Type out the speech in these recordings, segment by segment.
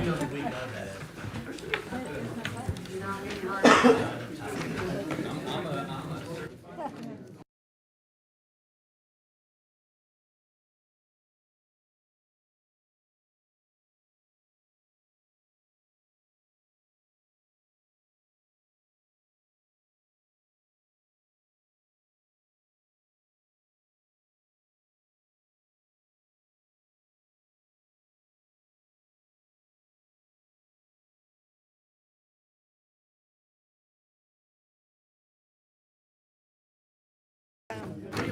We know that.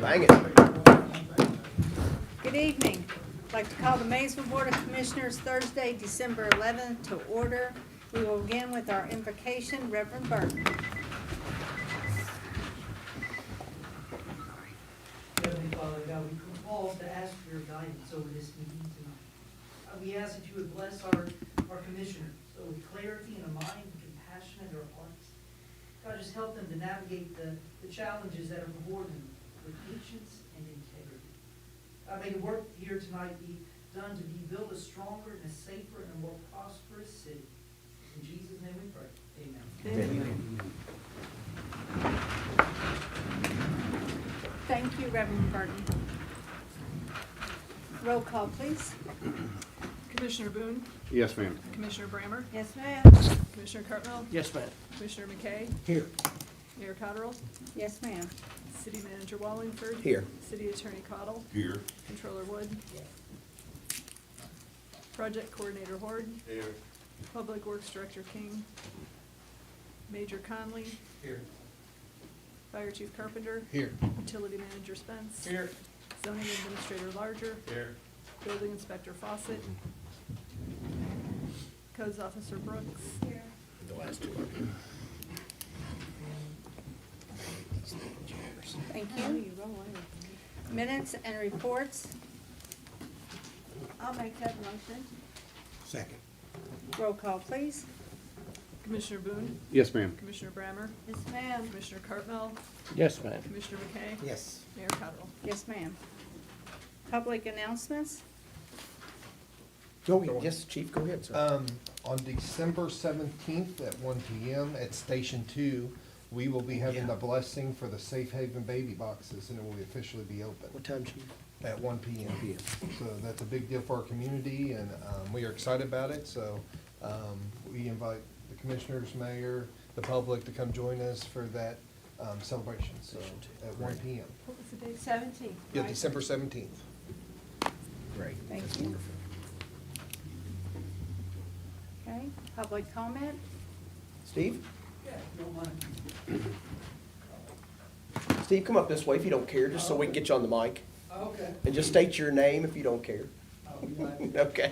Bang it. Good evening. I'd like to call the Maysville Board of Commissioners Thursday, December 11th to order. We will begin with our invocation. Reverend Burton. Heavenly Father, God, we call to ask for your guidance over this meeting tonight. God, we ask that you would bless our commissioners, so with clarity and a mind and compassion in their hearts. God, just help them to navigate the challenges that are before them with patience and integrity. God, may the work here tonight be done to be built a stronger and a safer and a more prosperous city. In Jesus' name we pray. Amen. Thank you, Reverend Burton. Roll call, please. Commissioner Boone, Yes, ma'am. Commissioner Brammer, Yes, ma'am. Commissioner Cartwell, Yes, ma'am. Commissioner McKay, Here. Mayor Cotterill, Yes, ma'am. City Manager Wallingford. Here. City Attorney Cottle. Here. Controller Wood. Project Coordinator Horde. Here. Public Works Director King. Major Conley. Here. Fire Chief Carpenter. Here. Utility Manager Spence. Here. Zoning Administrator Larger. Here. Building Inspector Fawcett. Codes Officer Brooks. The last two are here. Thank you. Minutes and reports. I'll make that motion. Second. Roll call, please. Commissioner Boone, Yes, ma'am. Commissioner Brammer, Yes, ma'am. Commissioner Cartwell, Yes, ma'am. Commissioner McKay. Yes. Mayor Cotterill. Yes, ma'am. Public announcements. Go ahead. Yes, Chief, go ahead, sir. On December 17th at 1 PM at Station 2, we will be having the blessing for the Safe Haven baby boxes, and it will officially be open What time, Chief? at 1 PM. So that's a big deal for our community, and we are excited about it. So we invite the commissioners, mayor, the public to come join us for that celebration, so at 1 PM. What was the date? 17th. Yeah, right? December 17th. Great. Thank That's you. wonderful. Okay, public comment. Steve? Yeah, if you don't mind. Steve, come up this way if you don't care, just so we can get you on the mic. Okay. And just state your name if you don't care. I'll be glad. Okay.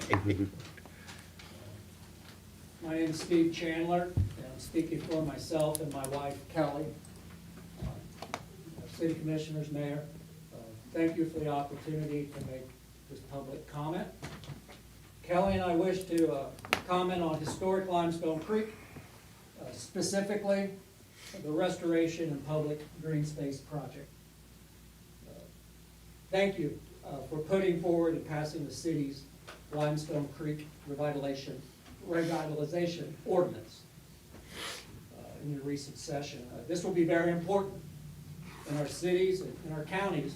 My name is Steve Chandler, and I'm speaking for myself and my wife Kelly. City Commissioners, Mayor, thank you for the opportunity to make this public comment. Kelly and I wish to comment on historic Limestone Creek, specifically the restoration and public green space project. Thank you for putting forward and passing the city's Limestone Creek revitalization ordinance in your recent session. This will be very important in our cities and in our counties,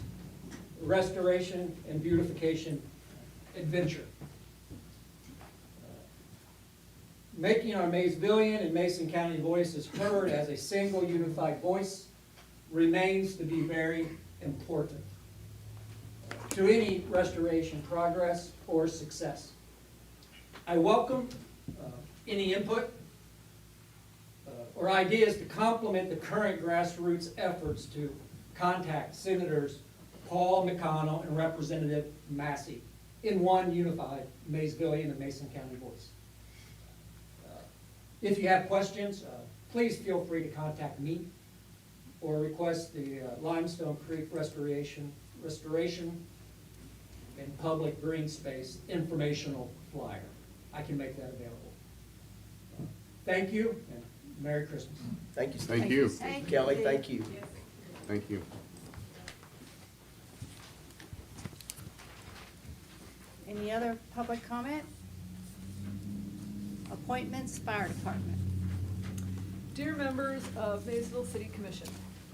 restoration and beautification adventure. Making our Mayesvillian and Mason County voices heard as a single unified voice remains to be very important to any restoration progress or success. I welcome any input or ideas to complement the current grassroots efforts to contact Senators Paul McConnell and Representative Massey in one unified Mayesvillian and Mason County voice. If you have questions, please feel free to contact me or request the Limestone Creek restoration and public green space informational flyer. I can make that available. Thank you, and Merry Christmas. Thank you, Steve. Thank you. Thank you, Kelly, Steve. thank you. Thank you. Any other public comment? appointments, Fire Department. Dear members of Maysville City Commission,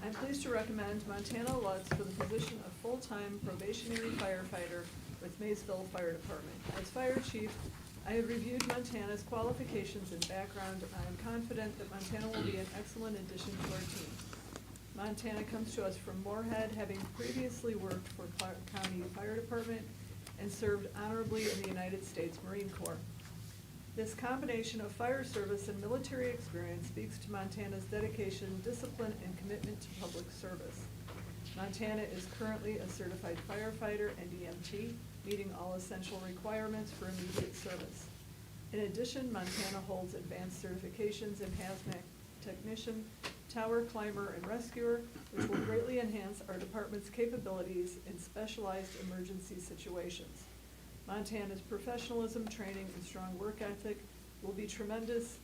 I'm pleased to recommend Montana Lutz for the position of full-time probationary firefighter with Maysville Fire Department. As fire chief, I have reviewed Montana's qualifications and background. I am confident that Montana will be an excellent addition to our team. Montana comes to us from Moorhead, having previously worked for Clark County Fire Department and served honorably in the United States Marine Corps. This combination of fire service and military experience speaks to Montana's dedication, discipline, and commitment to public service. Montana is currently a certified firefighter and EMT, meeting all essential requirements for immediate service. In addition, Montana holds advanced certifications in hazmat technician, tower climber, and rescuer, which will greatly enhance our department's capabilities in specialized emergency situations. Montana's professionalism, training, and strong work ethic will be a tremendous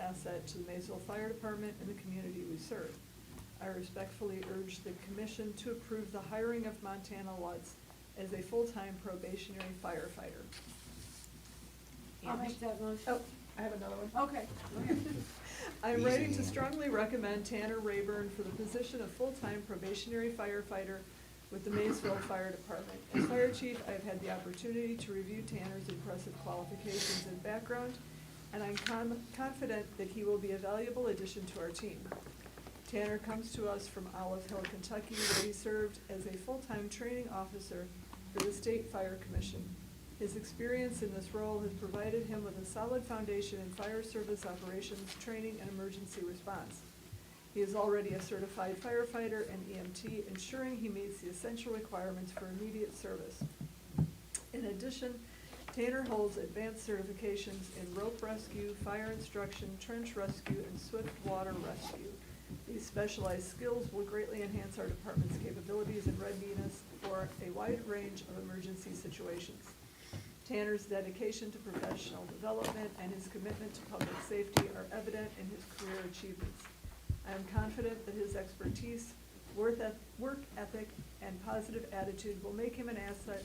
asset to the Maysville Fire Department and the community we serve. I respectfully urge the commission to approve the hiring of Montana Lutz as a full-time probationary firefighter. I'll make that motion. Oh, I have another one. Okay, go ahead. I'm writing to strongly recommend Tanner Rayburn for the position of full-time probationary firefighter with the Maysville Fire Department. As fire chief, I have had the opportunity to review Tanner's impressive qualifications and background, and I'm confident that he will be a valuable addition to our team. Tanner comes to us from Olive Hill, Kentucky, where he served as a full-time training officer for the State Fire Commission. His experience in this role has provided him with a solid foundation in fire service operations, training, and emergency response. He is already a certified firefighter and EMT, ensuring he meets the essential requirements for immediate service. In addition, Tanner holds advanced certifications in rope rescue, fire instruction, trench rescue, and swift water rescue. These specialized skills will greatly enhance our department's capabilities and readiness for a wide range of emergency situations. Tanner's dedication to professional development and his commitment to public safety are evident in his career achievements. I am confident that his expertise, work ethic, and positive attitude will make him an asset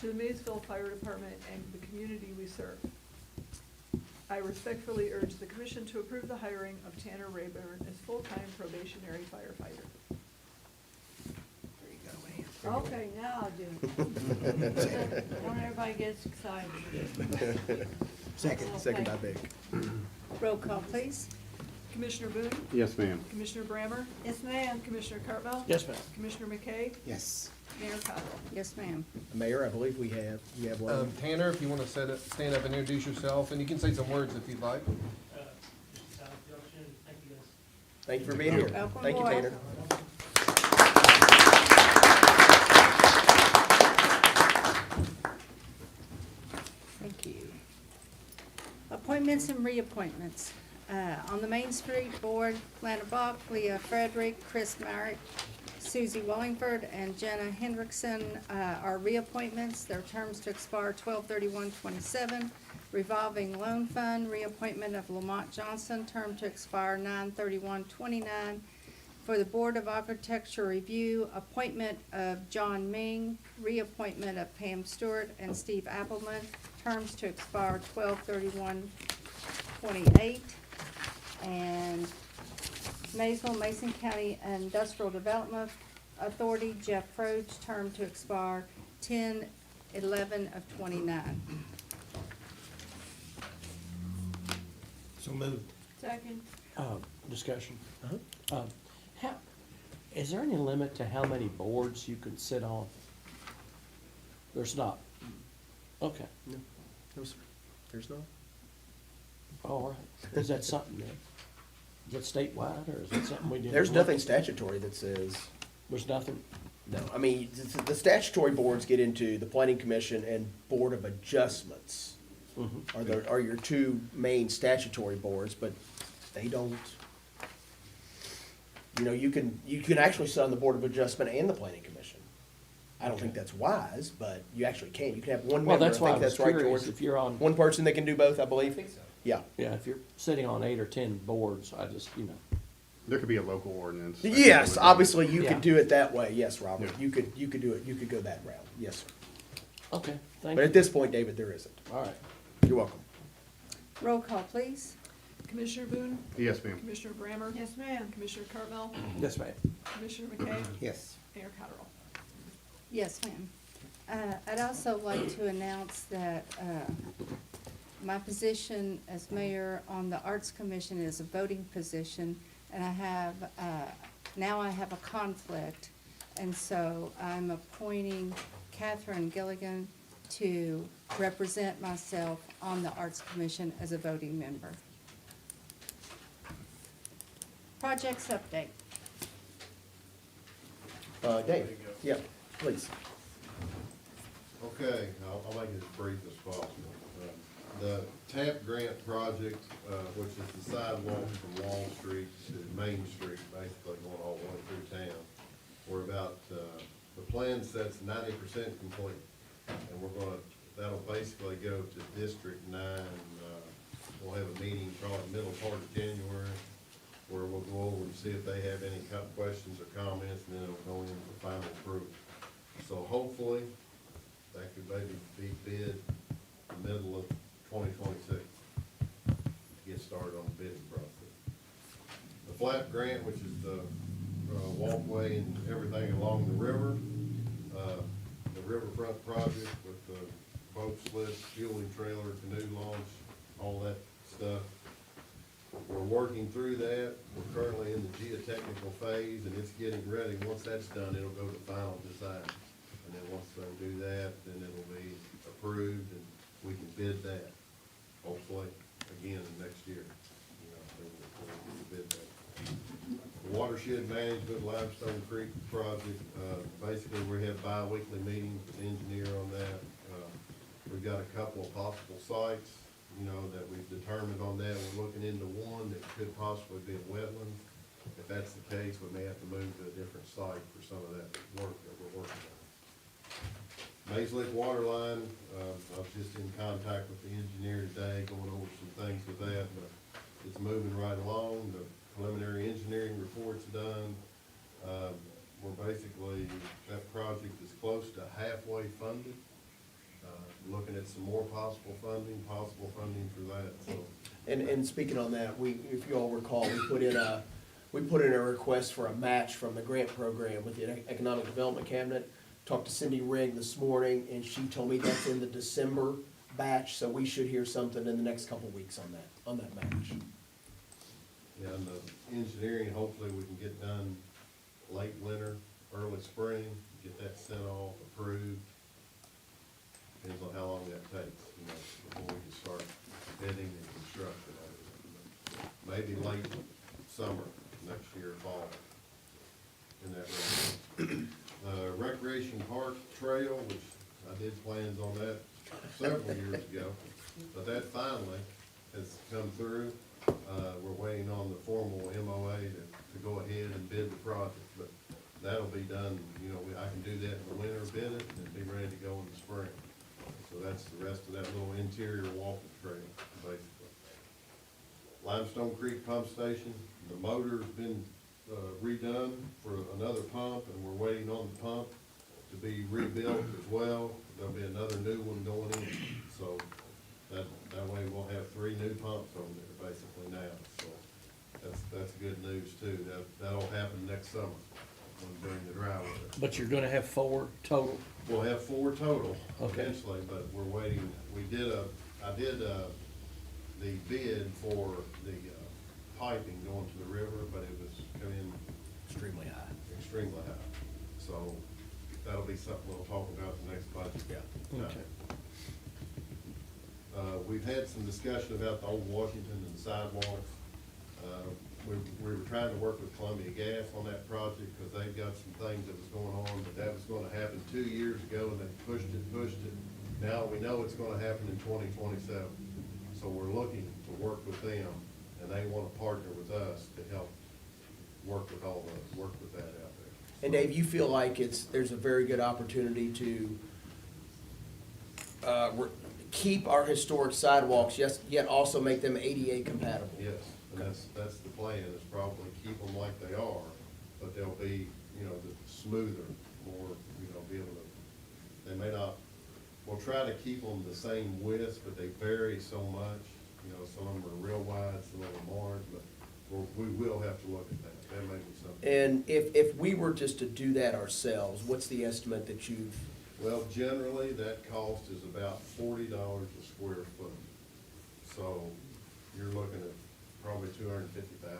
to the Maysville Fire Department and the community we serve. I respectfully urge the commission to approve the hiring of Tanner Rayburn as full-time probationary firefighter. There you go, Ann. Okay, now I'll do it. When everybody gets excited. Second, second by Vic. Roll call, please. Commissioner Boone? Yes, ma'am. Commissioner Brammer? Yes, ma'am. Commissioner Cartwell? Yes, ma'am. Commissioner McKay? Yes. Mayor Cottrell? Yes, ma'am. Mayor, I believe you have one. Tanner, if you want to stand up and introduce yourself, and you can say some words if you'd like. Thank you for being here. Welcome Thank you, aboard. Tanner. Thank you. Appointments and reappointments. On the Main Street Board, Lana Bach, Leah Frederick, Chris Marek, Susie Wallingford, and Jenna Hendrickson are reappointments. Their terms to expire 12/31/27. Revolving Loan Fund, reappointment of Lamont Johnson, term to expire 9/31/29. For the Board of Architecture Review, appointment of John Ming, reappointment of Pam Stewart and Steve Appleman, terms to expire 12/31/28. And Maysville, Mason County Industrial Development Authority, Jeff Froge, term to expire 10/11/29. So moved. Second. Discussion. Uh-huh. How, is there any limit to how many boards you can sit on? There's not. Okay, No, no, sir. There's not. all right. Is that something that, is that statewide, or is it something we do? There's nothing statutory that says, There's nothing? no. I mean, the statutory boards get into the Planning Commission and Board of Adjustments are your two main statutory boards, but they don't. You know, you can actually sit on the Board of Adjustment and the Planning Commission. I don't think that's wise, but you actually can. You can have one Well, member. that's why I think was that's right, curious, George. if you're on, One person that can do both, I believe. I think so. Yeah. yeah, if you're sitting on 8 or 10 boards, I just, There could be a local ordinance. that Yes, would- obviously you Yeah. could do it that way. Yes, Robert. Yeah. You could do it. You could go that route. Yes, sir. okay, thank But you. at this point, David, there isn't. All right. You're welcome. Roll call, please. Commissioner Boone? Yes, ma'am. Commissioner Brammer? Yes, ma'am. Commissioner Cartwell? Yes, ma'am. Commissioner McKay? Yes. Mayor Cottrell? Yes, ma'am. I'd also like to announce that my position as mayor on the Arts Commission is a voting position, and I have, now I have a conflict, and so I'm appointing Catherine Gilligan to represent myself on the Arts Commission as a voting member. Projects update. Dave? Yeah, please. Okay, I'll make it as brief as possible. The TAP grant project, which is the sidewalk from Wall Street to Main Street, basically going all the way through town. We're about, the plan sets 90% complete. And that'll basically go to District 9. We'll have a meeting probably middle part of January where we'll go over and see if they have any questions or comments, and then it'll go into the final approval. So hopefully, that could maybe be bid the middle of 2026 to get started on the bidding process. The FLAP grant, which is the walkway and everything along the river, the riverfront project with the boat slips, fueling trailer, canoe launch, all that stuff. We're working through that. We're currently in the geotechnical phase, and it's getting ready. Once that's done, it'll go to final design. And then once they do that, then it'll be approved, and we can bid that, hopefully, again, next year. You know, then we'll bid that. The watershed management Limestone Creek project, basically, we have bi-weekly meetings with the engineer on that. We've got a couple of possible sites, you know, that we've determined on that. We're looking into one that could possibly be a wetland. If that's the case, we may have to move to a different site for some of that work that we're working on. Maysville water line, I was just in contact with the engineer today, going over some things with that, but it's moving right along. The preliminary engineering report's done. We're basically, that project is close to halfway funded. Looking at some more possible funding for that, so. And speaking on that, if you all recall, we put in a request for a match from the grant program with the Economic Development Cabinet. Talked to Cindy Rigg this morning, and she told me that's in the December batch, so we should hear something in the next couple of weeks on that match. Yeah, and the engineering, hopefully we can get done late winter, early spring, get that sent off, approved. Depends on how long that takes, you know, before we can start bidding and construction. Maybe late summer next year, fall, in that range. Recreation Park Trail, which I did plans on that several years ago, but that finally has come through. We're waiting on the formal MOA to go ahead and bid the project, but that'll be done, you know, I can do that in the winter, bid it, and be ready to go in the spring. So that's the rest of that little interior walking trail, basically. Limestone Creek Pump Station, the motor's been redone for another pump, and we're waiting on the pump to be rebuilt as well. There'll be another new one going in, so that way we'll have 3 new pumps over there basically now. So that's good news too. That'll happen next summer during the dry weather. But you're gonna have 4 total? We'll have 4 total Okay. eventually, but we're waiting. I did the bid for the piping going to the river, but it was coming in Extremely high. extremely high. So that'll be something we'll talk about the next budget. Yeah. Okay. We've had some discussion about the old Washington and sidewalks. We were trying to work with Columbia Gas on that project because they've got some things that was going on, but that was gonna happen 2 years ago, and they pushed it. Now we know it's gonna happen in 2027. So we're looking to work with them, and they wanna partner with us to help work with that out there. And Dave, you feel like there's a very good opportunity to keep our historic sidewalks, yes, yet also make them ADA compatible? Yes, and that's the plan, is probably keep them like they are, but they'll be, you know, smoother, more, you know, be able to, they may not, we'll try to keep them the same width, but they vary so much You know, some of them are real wide, some of them aren't, but we will have to look at that. That may be something. And if we were just to do that ourselves, what's the estimate that you've, Well, generally, that cost is about $40 a square foot. So you're looking at probably 250,000,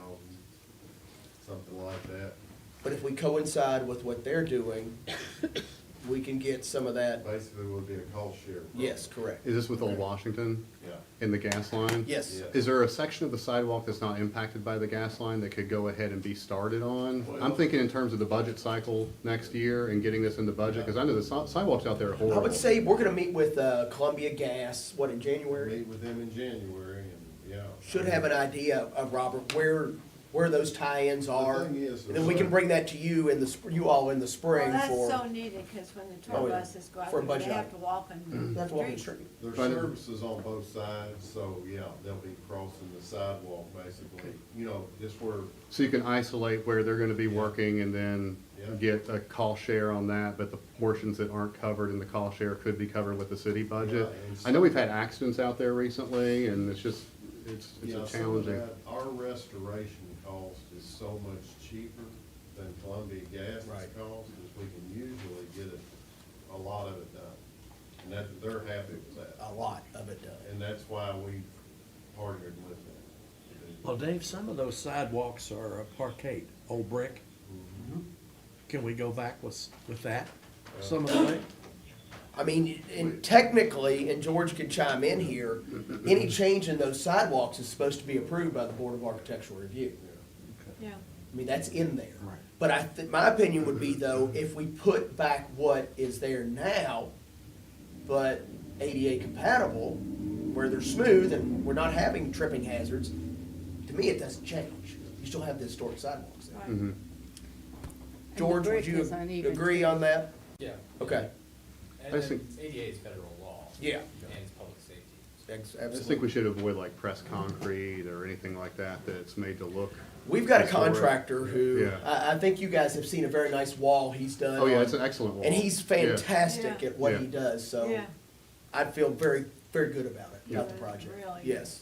something like that. but if we coincide with what they're doing, we can get some of that? Basically, would be a cost share. program. Yes, correct. Is this with Old Washington Yeah. in the gas line? Yes. Yeah. Is there a section of the sidewalk that's not impacted by the gas line that could go ahead and be started on? I'm Well- thinking in terms of the budget cycle next year and getting this in the budget, because I know the sidewalks out there are horrible. I would say we're gonna meet with Columbia Gas, what, in January? Meet with them in January, and, yeah. Should have an idea of, Robert, where those tie-ins are. thing is, And then we can bring that to you in you all in the Well, spring that's for. so needed, because when the Oh, tour yeah. buses go out For a there, budget they have item. to walk on That's the what we street. There's But- services on both sides, so, yeah, they'll be crossing the sidewalk, basically, you know, just where, So you can isolate where they're gonna be Yeah. working and then Yeah. get a call share on that, but the portions that aren't covered in the call share could be covered with the city budget. Yeah, and I know we've had accidents out there recently, and it's just, it's yeah, a some of challenging. that, our restoration cost is so much cheaper than Columbia Gas's Right. cost, is we can usually get it, a lot of it done. And that, they're happy with that, A lot of it done. and that's why we partnered with them. Well, Dave, some of those sidewalks are parquet, old brick. Can we go back with that some of the way? I mean, and technically, and George can chime in here, any change in those sidewalks is supposed to be approved by the Board of Architectural Review. Yeah. I mean, that's in there. Right. But my opinion would be though, if we put back what is there now, but ADA compatible, where they're smooth and we're not having tripping hazards, to me, it doesn't change. You still have the historic sidewalks there. Right. Mhm. And the George, would brick you is uneven, agree too. on that? Yeah. Okay. And I then think- ADA is federal law. Yeah. And it's public safety. I just Absolutely. think we should avoid like pressed concrete or anything like that, that's made to look. We've got a historic. contractor who, Yeah. I think you guys have seen a very nice wall he's done. Oh, yeah, on- it's an excellent wall. And he's fantastic Yeah. at what he Yeah. does, so Yeah. I feel very, very good about it, about the Yeah. project. Really. Yes.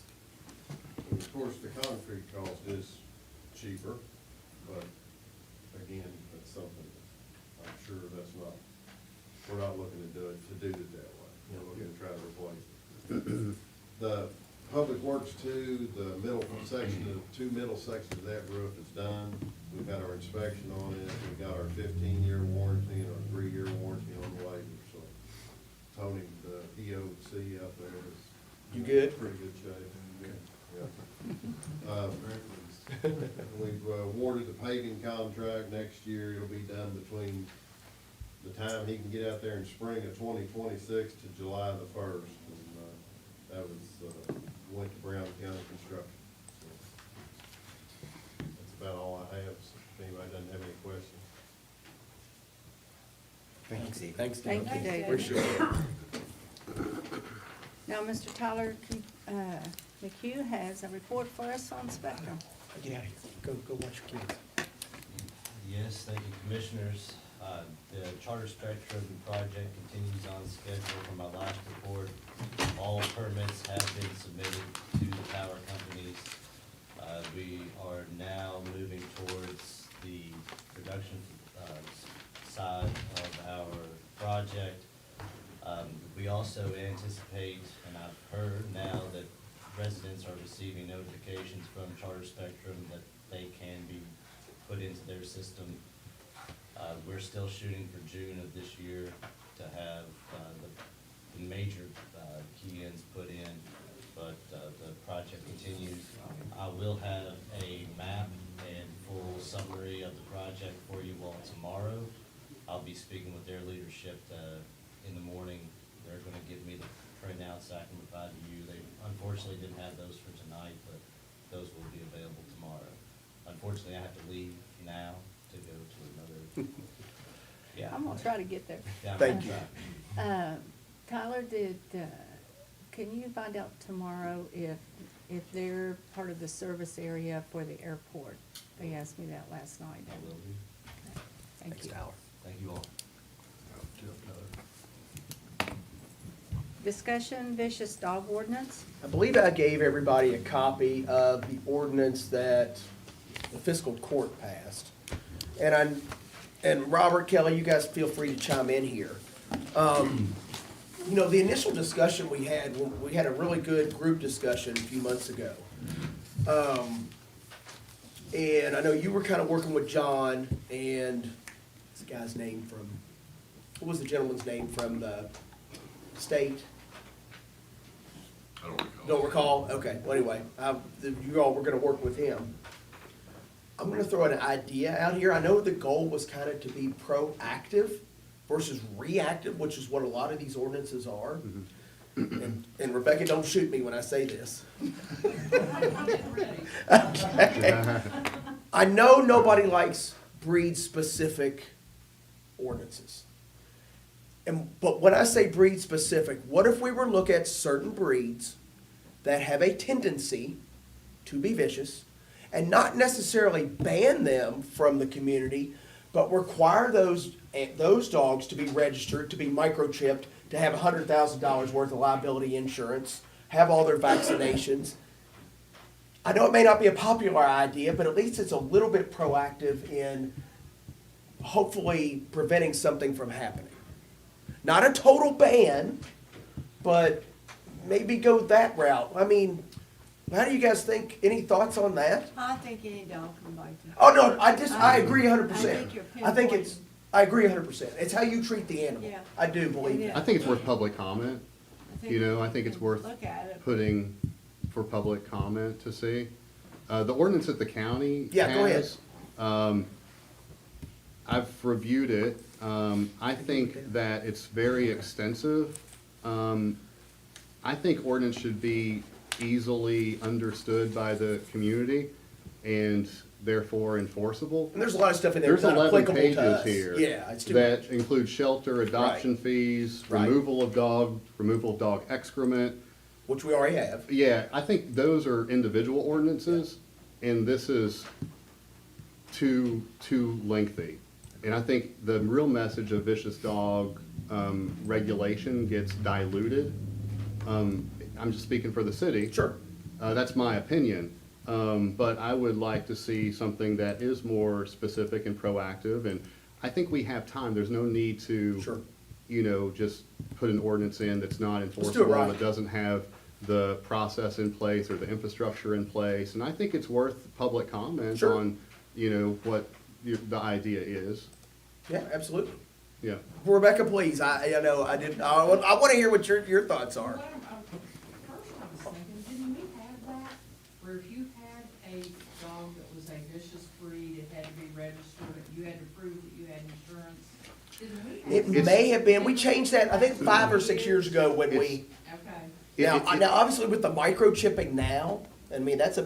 Of course, the concrete cost is cheaper, but again, that's something, I'm sure that's not, we're not looking to do it that way. We're looking to try to replace it. The Public Works two, the middle section, the two middle sections of that roof is done. We've had our inspection on it, we got our 15-year warranty and our 3-year warranty on the labor, so Tony, the EOC out there is. You good? Pretty good shape. Yeah. We've awarded the paving contract next year. It'll be done between the time he can get out there in spring of 2026 to July the 1st. And that was, went to Brown County Construction. So that's about all I have. If anybody doesn't have any questions. Thanks, Dave. Thanks, Thank you, David. Appreciate it. Now, Mr. Tyler McHugh has a report for us on Spectrum. Get out of here. Go watch your kids. Yes, thank you, Commissioners. The Charter Spectrum project continues on schedule from my last report. All permits have been submitted to the power companies. We are now moving towards the production side of our project. We also anticipate, and I've heard now that residents are receiving notifications from Charter Spectrum that they can be put into their system. We're still shooting for June of this year to have the major key-ins put in, but the project continues. I will have a map and full summary of the project for you all tomorrow. I'll be speaking with their leadership in the morning. They're gonna give me the printouts I can provide to you. They unfortunately didn't have those for tonight, but those will be available tomorrow. Unfortunately, I have to leave now to go to another. Yeah. I'm gonna try to get there. Yeah, I'm Thank gonna you. try. Tyler, can you find out tomorrow if they're part of the service area for the airport? They asked me that last night. I will do. Thank you. Thank you all. Discussion, vicious dog ordinance. I believe I gave everybody a copy of the ordinance that the fiscal court passed. And Robert, Kelly, you guys feel free to chime in here. You know, the initial discussion we had a really good group discussion a few months ago. And I know you were kind of working with John and, what's the guy's name from, what was the gentleman's name from the state? I don't recall. Don't recall? Okay, well, anyway, you all were gonna work with him. I'm gonna throw an idea out here. I know the goal was kind of to be proactive versus reactive, which is what a lot of these ordinances are. And Rebecca, don't shoot me when I say this. Okay. I know nobody likes breed-specific ordinances. But when I say breed-specific, what if we were to look at certain breeds that have a tendency to be vicious and not necessarily ban them from the community, but require those dogs to be registered, to be microchipped, to have $100,000 worth of liability insurance, have all their vaccinations. I know it may not be a popular idea, but at least it's a little bit proactive in hopefully preventing something from happening. Not a total ban, but maybe go that route. I mean, how do you guys think? Any thoughts on that? I think any dog can bite you. Oh, no, I agree 100%. I think you're I agree 100%. It's how you treat the animal. Yeah. I do believe Yeah. that. I think it's worth public comment. I think You know, we I think it's can worth Look at it. putting for public comment to see. The ordinance that the county Yeah, go ahead. has, I've reviewed it. I think that it's very extensive. I think ordinance should be easily understood by the community and therefore enforceable. And there's a lot of stuff in there There's that's not 11 applicable to pages us. here. Yeah, it's too that much. include shelter, adoption fees, Right. removal of dog excrement. Which we already have. Yeah, I think those are individual ordinances, and this is too lengthy. And I think the real message of vicious dog regulation gets diluted. I'm just speaking for the city. Sure. That's my opinion. But I would like to see something that is more specific and proactive, and I think we have time. There's no need to, Sure. you know, just put an ordinance in that's not do it enforceable, right. that doesn't have the process in place or the infrastructure in place. And I think it's worth public comment Sure. on, you know, what the idea is. Yeah, absolutely. Yeah. Rebecca, please, I want to hear what your thoughts are. First, I was thinking, didn't we have that, where if you had a dog that was a vicious breed, it had to be registered, you had to prove that you had insurance? Didn't we have It may have been, we changed that, I think 5 or 6 years ago when we, Okay. now obviously with the microchipping now, I mean, that's a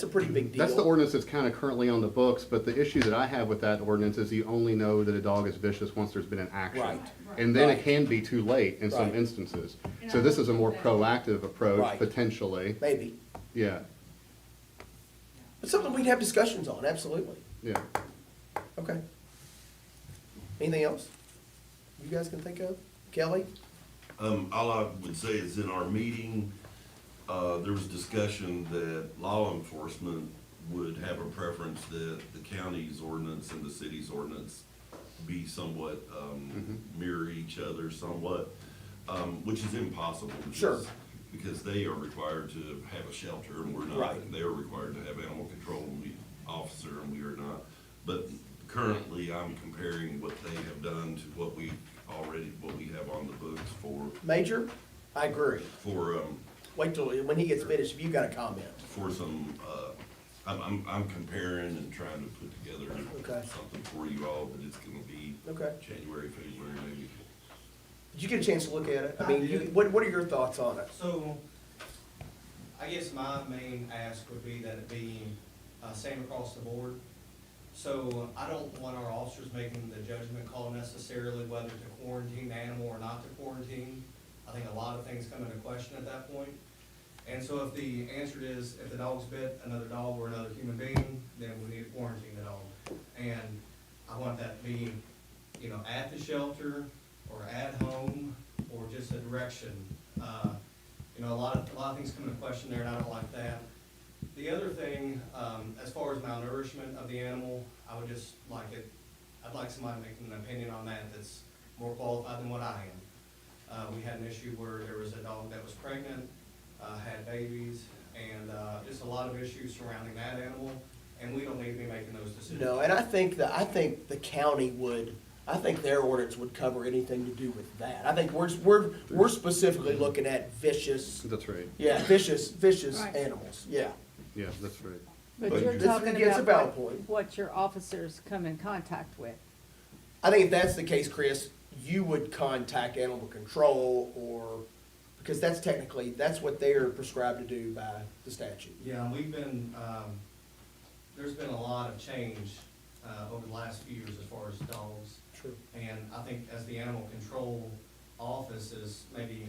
pretty big deal. That's the ordinance that's kind of currently on the books, but the issue that I have with that ordinance is you only know that a dog is vicious once there's been an action. Right. And then Right. it can be too late in some Right. instances. So this is a more proactive approach, Right. potentially. Maybe. Yeah, But something we'd have discussions on, absolutely. yeah. Okay. Anything else you guys can think of? Kelly? All I would say is in our meeting, there was discussion that law enforcement would have a preference that the county's ordinance and the city's ordinance be somewhat, mirror each other somewhat, which is impossible. Sure. Because they are required to have a shelter and we're not. Right. They are required to have animal control officer and we are not. But currently, I'm comparing what they have done to what we have on the books Major? I agree. for, Wait till, when he gets finished, if you've got a comment. for some, I'm comparing and trying to put together Okay. something for you all, but it's gonna be Okay. January, February, maybe. Did you get a chance to look at it? I I mean, did. what are your thoughts on it? So, I guess my main ask would be that it be same across the board. So I don't want our officers making the judgment call necessarily whether to quarantine the animal or not to quarantine. I think a lot of things come into question at that point. And so if the answer is, if the dog's bit another dog or another human being, then we need to quarantine the dog. And I want that to be, you know, at the shelter or at home or just a direction. You know, a lot of things come into question there, and I don't like that. The other thing, as far as malnourishment of the animal, I'd like somebody making an opinion on that that's more qualified than what I am. We had an issue where there was a dog that was pregnant, had babies, and just a lot of issues surrounding that animal, and we don't need to be making those decisions. No, and I think the county would, I think their ordinance would cover anything to do with that. I think we're specifically looking at vicious, That's right. yeah, vicious Right. animals, yeah. Yeah, that's right. But But you're this- talking it's a valid about point. what your officers come in contact with. I think if that's the case, Chris, you would contact animal control or, because that's technically, that's what they're prescribed to do by the statute. Yeah, and we've been, there's been a lot of change over the last few years as far as dogs. True. And I think as the animal control office is maybe,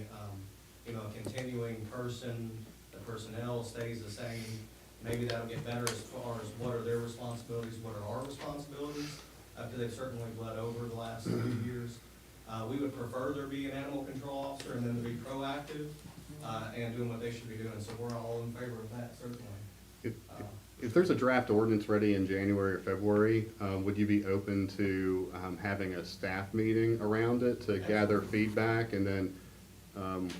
you know, a continuing person, the personnel stays the same, maybe that'll get better as far as what are their responsibilities, what are our responsibilities, because they've certainly bled over the last few years. We would prefer there be an animal control officer and them to be proactive, and doing what they should be doing, so we're all in favor of that, certainly. If, if there's a draft ordinance ready in January or February, would you be open to having a staff meeting around it to gather feedback and then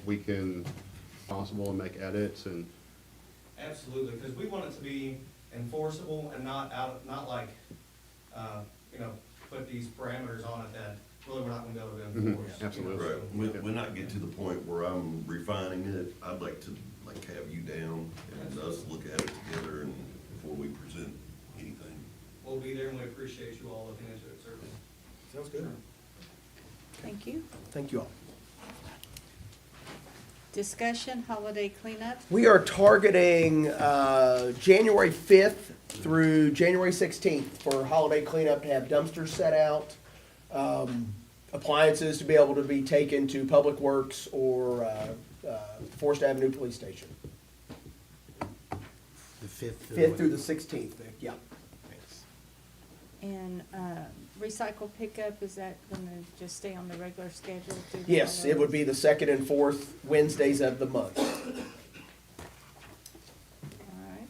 we can, possible, and make edits and? Absolutely, because we want it to be enforceable and not like, you know, put these parameters on it that really we're not gonna be able to enforce. Mhm, absolutely. You know, Right, so- when I get to the point where I'm refining it, I'd like to, like, have you down and us look at it together and before we present anything. We'll be there and we appreciate you all looking into it, certainly. Sounds good. Thank you. Thank you all. Discussion, holiday cleanup. We are targeting January 5th through January 16th for holiday cleanup, to have dumpsters set out, appliances to be able to be taken to Public Works or Forest Avenue Police Station. The 5th. 5th through the 16th, Vic, yeah. And recycle pickup, is that gonna just stay on the regular schedule through the Yes, it would holidays? be the 2nd and 4th Wednesdays of the month. All right.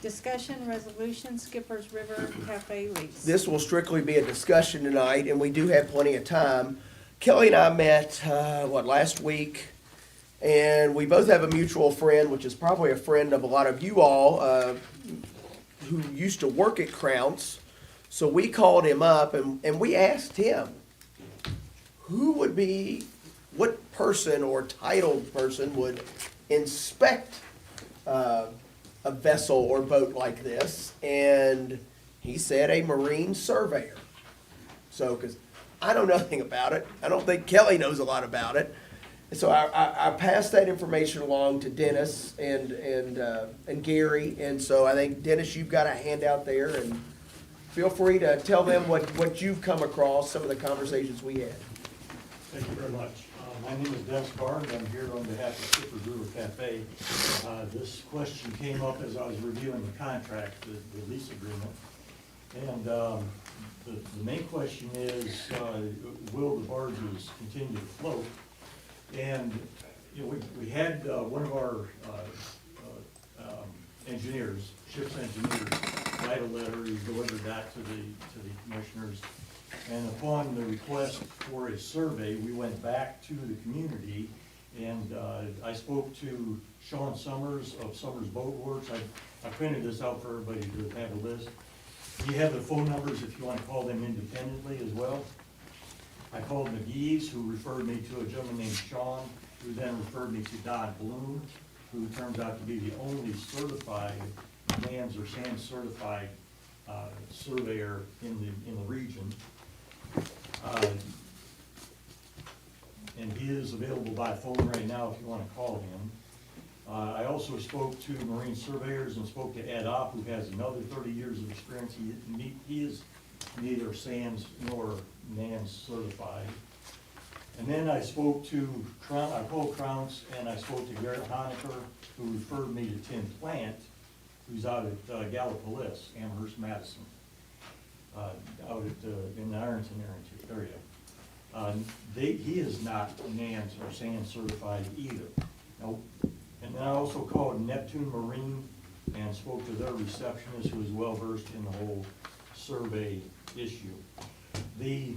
Discussion, resolution, Skippers River Cafe lease. This will strictly be a discussion tonight, and we do have plenty of time. Kelly and I met, last week? And we both have a mutual friend, which is probably a friend of a lot of you all, who used to work at Crounce. So we called him up and we asked him, what person or titled person would inspect a vessel or boat like this? And he said a marine surveyor. So, because I know nothing about it, I don't think Kelly knows a lot about it. So I passed that information along to Dennis and Gary, and so I think, Dennis, you've got a handout there, and feel free to tell them what you've come across, some of the conversations we had. Thank you very much. My name is Dennis Carr, and I'm here on behalf of Skippers River Cafe. This question came up as I was reviewing the contract, the lease agreement. And the main question is, will the barges continue to float? And, you know, we had one of our engineers, ship's engineers, write a letter, he delivered that to the commissioners. And upon the request for a survey, we went back to the community, and I spoke to Sean Summers of Summers Boat Works. I printed this out for everybody to have a list. You have the phone numbers if you want to call them independently as well. I called McGee's, who referred me to a gentleman named Sean, who then referred me to Don Bloom, who turns out to be the only certified, NAMS or SAMS certified surveyor in the region. And he is available by phone right now if you want to call him. I also spoke to marine surveyors and spoke to Ed Opp, who has another 30 years of experience. He is neither SAMS nor NAMS certified. And then I spoke to I called Crounce, and I spoke to Garrett Honecker, who referred me to Tim Plant, who's out at Gallipolis, Amherst, Madison, out at in the Ironton area. He is not NANS or SAN certified either. Nope. And then I also called Neptune Marine and spoke to their receptionist, who is well versed in the whole survey issue. The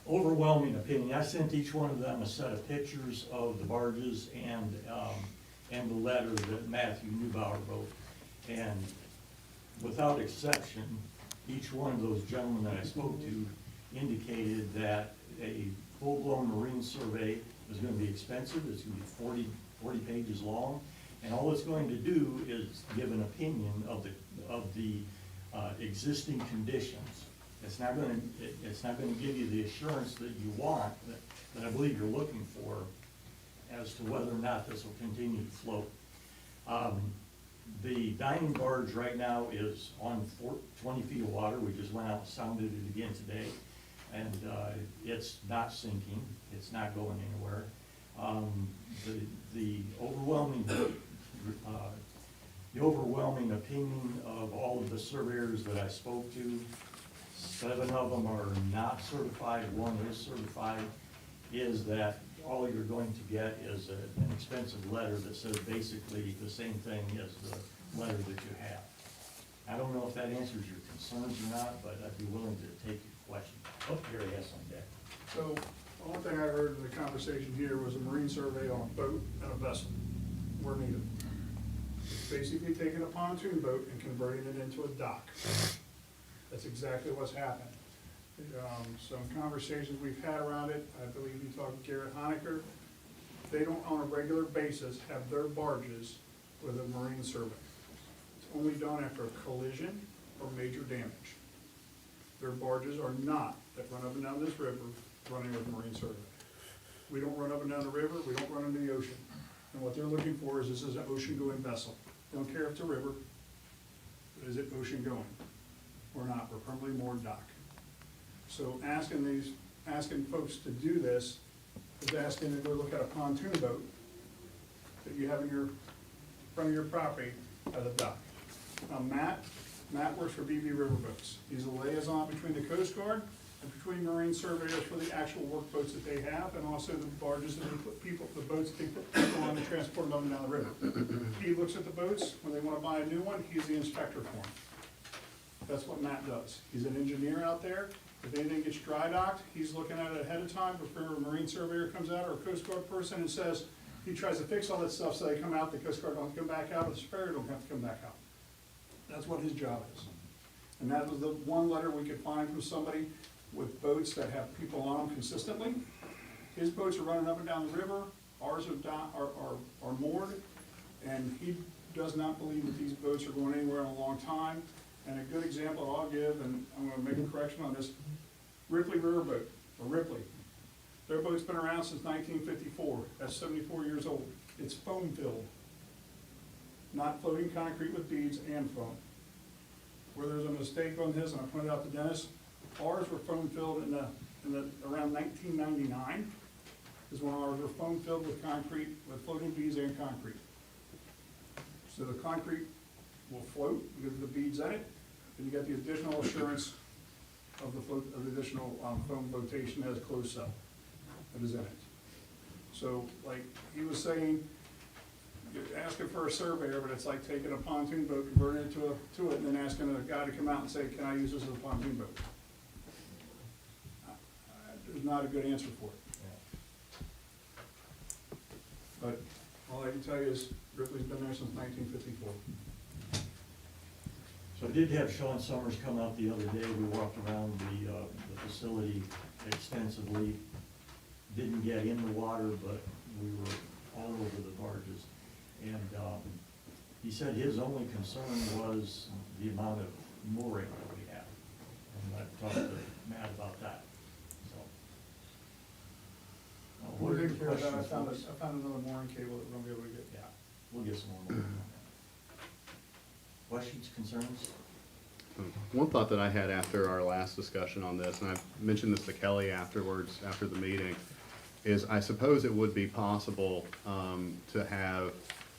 overwhelming opinion, I sent each one of them a set of pictures of the barges and the letter that Matthew Neubauer wrote. And without exception, each one of those gentlemen that I spoke to indicated that a full-blown marine survey is gonna be expensive. It's gonna be 40 pages long, and all it's going to do is give an opinion of the existing conditions. It's not gonna give you the assurance that you want, that I believe you're looking for, as to whether or not this will continue to float. The dining barge right now is on 20 feet of water. We just went out and sounded it again today, and it's not sinking. It's not going anywhere. The overwhelming opinion of all of the surveyors that I spoke to, 7 of them are not certified, 1 is certified, is that all you're going to get is an expensive letter that says basically the same thing as the letter that you have. I don't know if that answers your concerns or not, but I'd be willing to take your question. Oh, Gary has some deck. So, the only thing I heard in the conversation here was a marine survey on a boat and a vessel were needed. Basically taking a pontoon boat and converting it into a dock. That's exactly what's happened. Some conversations we've had around it, I believe you talked to Garrett Honecker, they don't on a regular basis have their barges with a marine survey. It's only done after a collision or major damage. Their barges are not that run up and down this river running with a marine survey. We don't run up and down the river, we don't run into the ocean. And what they're looking for is this is an ocean-going vessel. Don't care if it's a river, but is it ocean-going or not? We're permanently moored dock. So asking folks to do this is asking to go look at a pontoon boat that you have in your, front of your property as a dock. Now Matt works for BB Riverboats. He's a liaison between the Coast Guard and between marine surveyors for the actual work boats that they have, and also the barges that they put people, the boats they put people on to transport them up and down the river. He looks at the boats, when they wanna buy a new one, he's the inspector for them. That's what Matt does. He's an engineer out there. If anything gets dry docked, he's looking at it ahead of time before a marine surveyor comes out or a Coast Guard person and says, he tries to fix all that stuff so they come out, the Coast Guard don't come back out, or the surveyor don't have to come back out. That's what his job is. And that was the one letter we could find from somebody with boats that have people on them consistently. His boats are running up and down the river, ours are moored, and he does not believe that these boats are going anywhere in a long time. And a good example I'll give, and I'm gonna make a correction on this, Ripley Riverboat, or Ripley. Their boat's been around since 1954, that's 74 years old. It's foam filled, not floating concrete with beads and foam. Where there's a mistake on his, and I pointed out to Dennis, ours were foam filled in around 1999, is when ours were foam filled with concrete, with floating beads and concrete. So the concrete will float because of the beads in it, and you get the additional assurance of the additional foam flotation as a closed cell that is in it. So, like he was saying, you're asking for a surveyor, but it's like taking a pontoon boat, converting it to it, and then asking a guy to come out and say, can I use this as a pontoon boat? There's not a good answer for it. But all I can tell you is Ripley's been there since 1954. So I did have Sean Summers come out the other day. We walked around the facility extensively. Didn't get in the water, but we were all over the barges. And he said his only concern was the amount of mooring that we have. And I talked to Matt about that, so. What are your questions? I found another mooring cable that we're gonna be able to get. Yeah, we'll get some more mooring on that. Questions, concerns? One thought that I had after our last discussion on this, and I mentioned this to Kelly afterwards, after the meeting, is I suppose it would be possible to have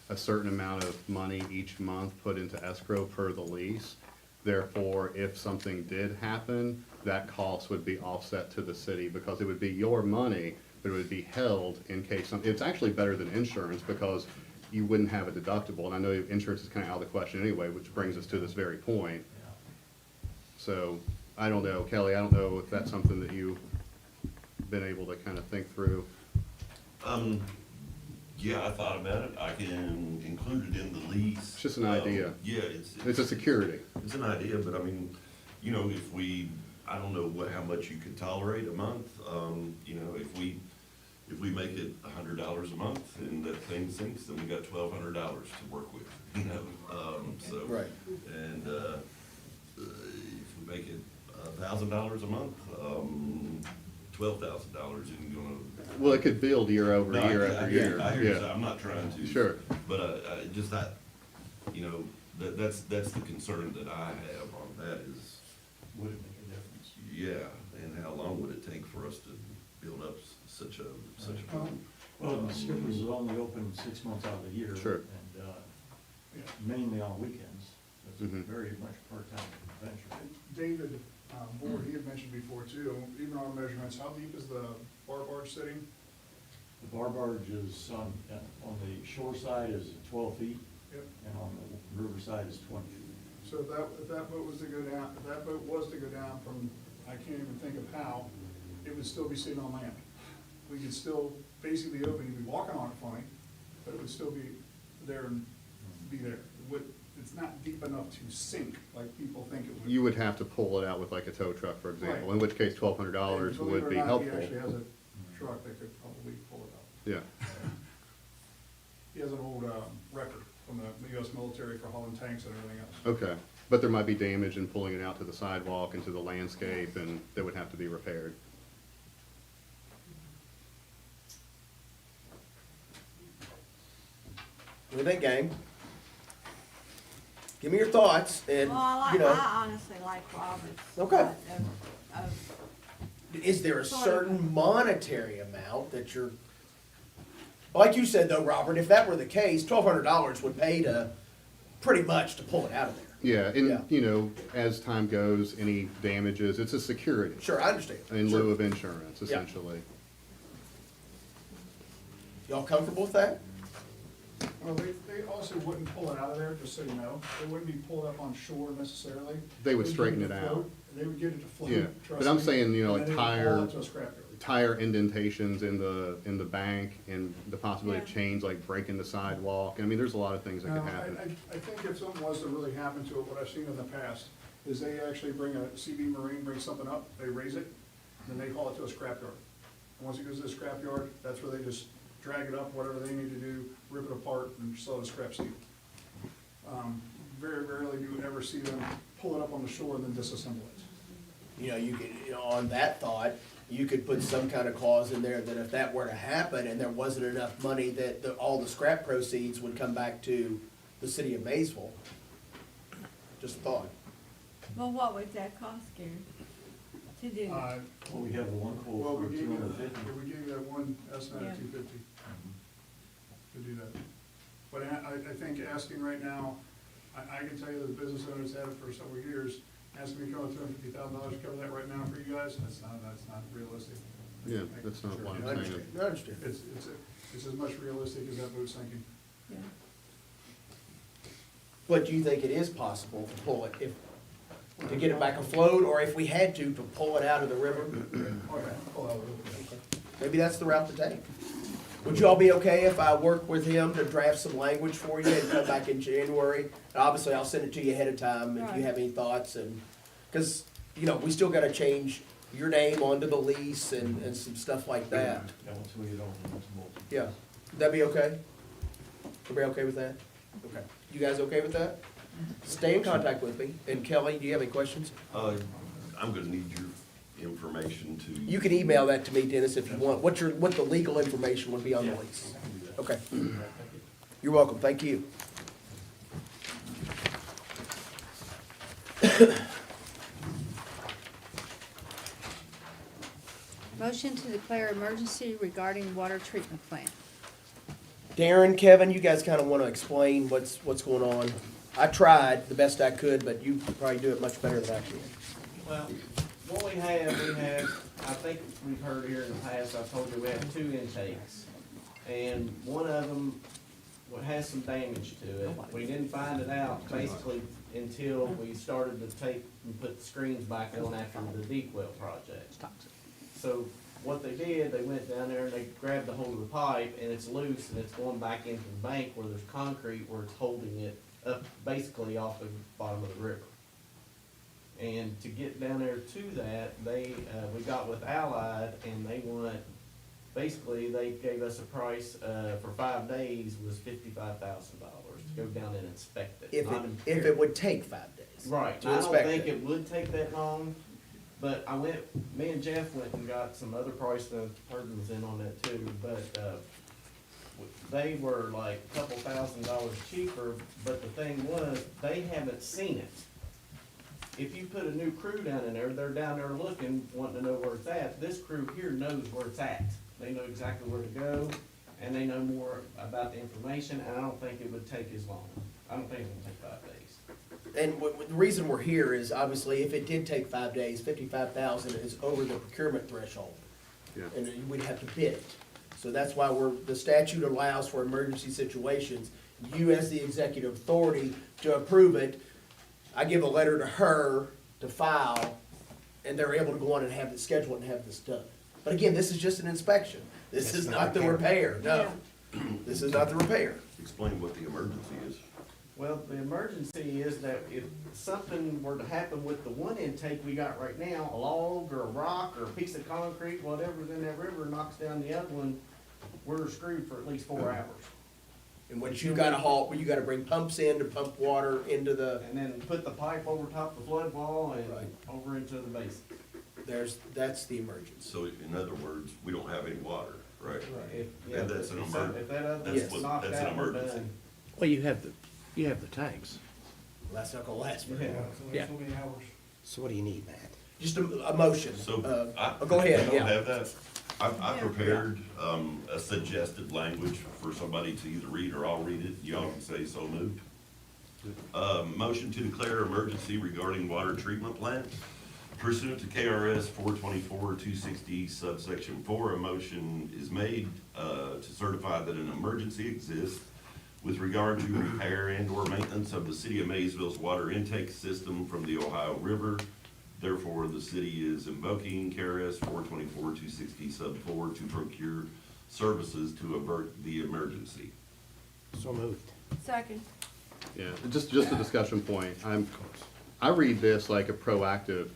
a certain amount of money each month put into escrow per the lease. Therefore, if something did happen, that cost would be offset to the city, because it would be your money, but it would be held in case it's actually better than insurance, because you wouldn't have a deductible, and I know insurance is kind of out of the question anyway, which brings us to this very point. So, I don't know, Kelly, I don't know if that's something that you've been able to kind of think through. Yeah, I thought about it. I can include it in the lease. It's just an idea. Yeah, It's a security. It's an idea, but I mean, you know, if we, I don't know how much you could tolerate a month. You know, if we make it $100 a month and that thing sinks, then we got $1,200 to work with, you know? So. Right. And, if we make it $1,000 a month, $12,000 isn't gonna. Well, it could build year over No, year I after hear year. you. I hear you. Yeah. I'm not trying to. Sure. But, just that, you know, that's the concern that I have on that is, Would it make a difference? yeah, and how long would it take for us to build up such a pool? Well, the skippers is only open 6 months out of the year. Sure. And mainly on weekends. It's Mhm. very much part-time venture. David, Board, he had mentioned before too, even on measurements, how deep is the bar barge sitting? The bar barge is on the shore side is 12 feet, Yep. and on the river side is 20 feet. So if that boat was to go down, if that boat was to go down from, I can't even think of how, it would still be sitting on land. We could still basically open, you'd be walking on it funny, but it would still be there and be there. It's not deep enough to sink like people think it would. You would have to pull it out with like a tow truck, for example, Right. in which case $1,200 And would be believe it or not, helpful. He actually has a truck that could probably pull it out. Yeah, He has an old record from the US military for hauling tanks and everything else. okay. But there might be damage in pulling it out to the sidewalk and to the landscape, and that would have to be repaired. What do you think, gang? Give me your thoughts and, Well, you know, I honestly like Robert's. Okay. but, is there a Sort of. certain monetary amount that you're, like you said though, Robert, if that were the case, $1,200 would pay to, pretty much to pull it out of there. Yeah, Yeah. and, you know, as time goes, any damages, it's a security Sure, I understand. in Sure. lieu of insurance, Yeah. essentially. Y'all comfortable with that? Well, they also wouldn't pull it out of there, just so you know. It wouldn't be pulled up on shore necessarily. They would They'd get straighten to it out. float. They would get it to float, Yeah, trust but I'm me. saying, you know, And like then they would haul tire, it to a scrapyard. tire indentations in the bank, and the possibility of Yeah. chains like breaking the sidewalk. I mean, there's a lot of things that could No, happen. I think if something was to really happen to it, what I've seen in the past is they actually bring a CB Marine, brings something up, they raise it, and then they haul it to a scrapyard. And once it goes to the scrapyard, that's where they just drag it up, whatever they need to do, rip it apart and sell it as scrap steel. Very rarely do you ever see them pull it up on the shore and then disassemble it. You know, you could, you know, on that thought, you could put some kind of clause in there that if that were to happen and there wasn't enough money, that all the scrap proceeds would come back to the city of Maysville. Just a thought. well, what would that cost, Gary, to do? Uh, Well, we have the one Well, quote for we gave you, 250. we gave you that one estimate Yeah. of 250 to do that. But I think asking right now, I can tell you that the business owners had it for several years, asking me to come up $250,000 to cover that right now for you guys, that's not realistic. Yeah, that's not what I I'm saying. understand, I understand. It's as much realistic as that boat sinking. Yeah. But do you think it is possible to pull it, to get it back afloat, or if we had to pull it out of the river? Okay, pull out a little bit. Maybe that's the route to take. Would you all be okay if I work with him to draft some language for you and come back in January? And obviously, I'll send it to you ahead of time if you Right. have any thoughts and, because, you know, we still gotta change your name onto the lease and some stuff like that. Yeah, once we get over the nuts and bolts. Yeah, would that be okay? Everybody okay with that? Okay. You guys okay with that? Stay in contact with me. And Kelly, do you have any questions? I'm gonna need your information to. You can email that to me, Dennis, if you want. What the legal information would be on the lease. Okay. You're welcome. Thank you. Motion to declare emergency regarding water treatment plant. Darren, Kevin, you guys kind of want to explain what's going on. I tried the best I could, but you probably do it much better than I can. Well, what we have, I think we've heard here in the past, I've told you we have 2 intakes. And one of them has some damage to it. We didn't find it out basically until we started to take and put the screens back on after the deep well project. So what they did, they went down there and they grabbed a hold of the pipe and it's loose and it's going back into the bank where there's concrete where it's holding it up basically off the bottom of the river. And to get down there to that, we got with Allied and they basically they gave us a price, for 5 days was $55,000 to go down and inspect it. If it would take 5 days. Right, to I don't inspect think it. it would take that long, but me and Jeff went and got some other price, the Hardin's in on that too, but, they were like a couple $1,000s cheaper, but the thing was, they haven't seen it. If you put a new crew down in there, they're down there looking, wanting to know where it's at. This crew here knows where it's at. They know exactly where to go, and they know more about the information, and I don't think it would take as long. I don't think it would take 5 days. And the reason we're here is obviously if it did take 5 days, 55,000 is over the procurement threshold. Yeah. And we'd have to bid it. So that's why the statute allows for emergency situations. You as the executive authority to approve it, I give a letter to her to file, and they're able to go on and have it scheduled and have this done. But again, this is just an inspection. This is not the repair, no. This is not the repair. Explain what the emergency is. Well, the emergency is that if something were to happen with the one intake we got right now, a log or a rock or a piece of concrete, whatever's in that river knocks down the other one, we're screwed for at least 4 hours. And what you gotta haul, you gotta bring pumps in to pump water into the, And then put the pipe over top the flood wall and Right. over into the basin. that's the emergency. So in other words, we don't have any water, right? If that's an if emer- that other that's gets what- knocked that's an out, we're emergency. done. Well, you have the tanks. Well, that's not gonna last very Yeah. long. Yeah. So many hours. So what do you need, Matt? Just a motion. So, Go ahead, I don't yeah. have that. I prepared, a suggested language for somebody to either read or I'll read it. Y'all can say so moved. Motion to declare emergency regarding water treatment plant. Pursuant to KRS 424-260 subsection 4, a motion is made, to certify that an emergency exists with regard to repair and/or maintenance of the city of Maysville's water intake system from the Ohio River. Therefore, the city is invoking KRS 424-260 sub 4 to procure services to avert the emergency. So moved. Second. Yeah, just a discussion point. I read this like a proactive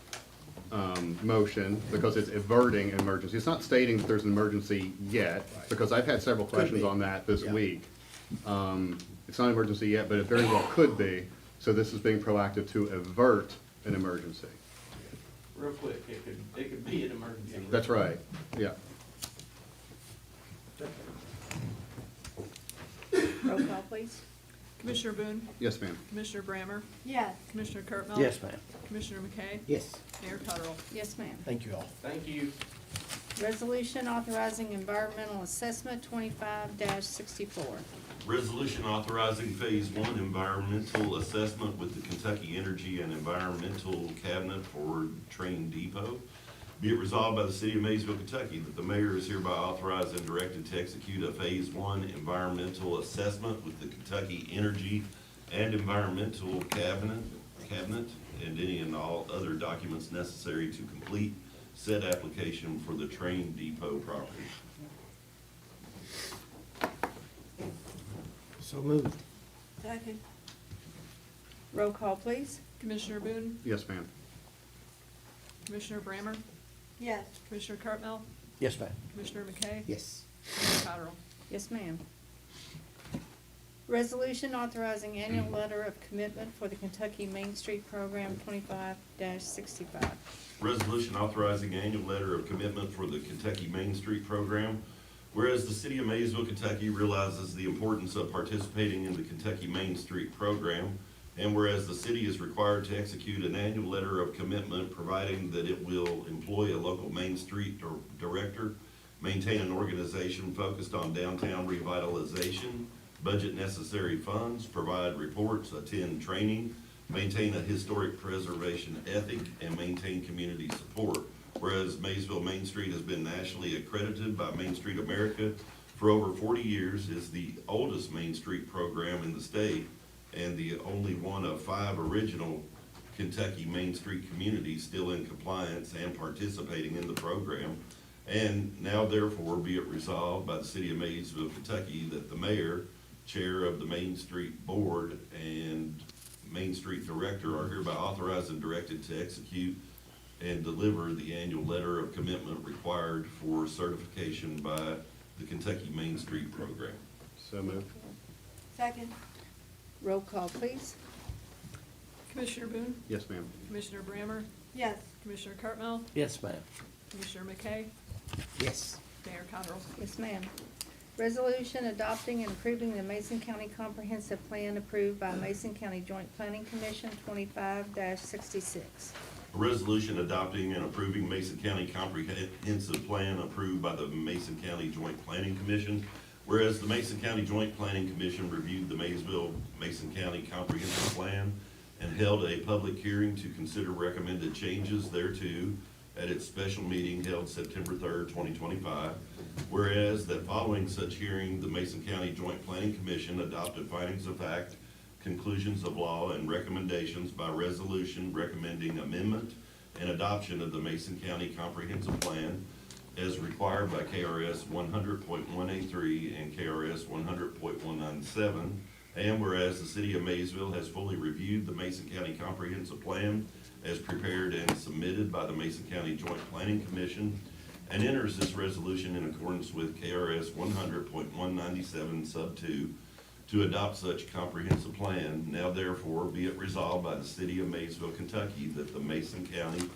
motion because it's averting an emergency. It's not stating that there's an emergency yet, because I've had several questions be. on that this Yeah. week. It's not an emergency yet, but it very well could be. So this is being proactive to avert an emergency. Real quick, it could be an emergency. That's right, yeah. Roll call, please. Commissioner Boone, Yes, ma'am. Commissioner Brammer, Yes. Commissioner Cartmel. Yes, ma'am. Commissioner McKay, Yes. Mayor Cottrell. Yes, ma'am. Thank you all. Thank you. Resolution authorizing environmental assessment 25-64. Resolution authorizing Phase 1 environmental assessment with the Kentucky Energy and Environmental Cabinet for Train Depot. Be it resolved by the City of Maysville, Kentucky, that the mayor is hereby authorized and directed to execute a Phase 1 environmental assessment with the Kentucky Energy and Environmental Cabinet, and any and all other documents necessary to complete said application for the Train Depot property. So moved. Second. Roll call, please. Commissioner Boone, Yes, ma'am. Commissioner Brammer, Yes. Commissioner Cartmel, Yes, ma'am. Commissioner McKay, Yes. Mayor Cottrell. Yes, ma'am. Resolution authorizing annual letter of commitment for the Kentucky Main Street Program 25-65. Resolution authorizing annual letter of commitment for the Kentucky Main Street Program. Whereas the City of Maysville, Kentucky realizes the importance of participating in the Kentucky Main Street Program, and whereas the city is required to execute an annual letter of commitment providing that it will employ a local Main Street director, maintain an organization focused on downtown revitalization, budget necessary funds, provide reports, attend training, maintain a historic preservation ethic, and maintain community support. Whereas Maysville Main Street has been nationally accredited by Main Street America for over 40 years, is the oldest Main Street program in the state, and the only one of 5 original Kentucky Main Street communities still in compliance and participating in the program. And now therefore be it resolved by the city of Maysville, Kentucky, that the mayor, chair of the Main Street Board, and Main Street Director are hereby authorized and directed to execute and deliver the annual letter of commitment required for certification by the Kentucky Main Street Program. So moved. Second. Roll call, please. Commissioner Boone? Yes, ma'am. Commissioner Brammer? Yes. Commissioner Cartmel? Yes, ma'am. Commissioner McKay? Yes. Mayor Condrell? Yes, ma'am. Resolution adopting and approving the Mason County Comprehensive Plan approved by Mason County Joint Planning Commission 25-66. A resolution adopting and approving Mason County Comprehensive Plan approved by the Mason County Joint Planning Commission. Whereas the Mason County Joint Planning Commission reviewed the Mason County Comprehensive Plan and held a public hearing to consider recommended changes thereto at its special meeting held September 3rd, 2025. Whereas that following such hearing, the Mason County Joint Planning Commission adopted findings of fact, conclusions of law, and recommendations by resolution recommending amendment and adoption of the Mason County Comprehensive Plan as required by KRS 100.183 and KRS 100.197. And whereas the city of Maysville has fully reviewed the Mason County Comprehensive Plan as prepared and submitted by the Mason County Joint Planning Commission, and enters this resolution in accordance with KRS 100.197 sub 2 to adopt such comprehensive plan. Now therefore be it resolved by the city of Maysville, Kentucky, that the Mason County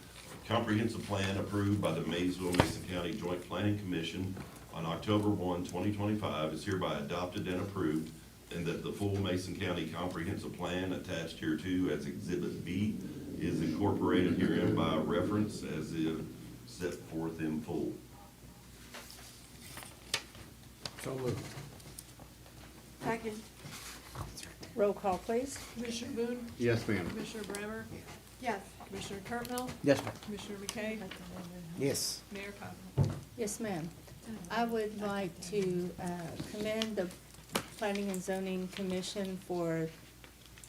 Comprehensive Plan approved by the Maysville-Mason County Joint Planning Commission on October 1, 2025 is hereby adopted and approved, and that the full Mason County Comprehensive Plan attached hereto as Exhibit B is incorporated herein by reference as if set forth in full. So moved. Second. Roll call, please. Commissioner Boone? Yes, ma'am. Commissioner Brammer? Yes. Commissioner Cartmel? Yes, ma'am. Commissioner McKay? Yes. Mayor Condrell? Yes, ma'am. I would like to commend the Planning and Zoning Commission for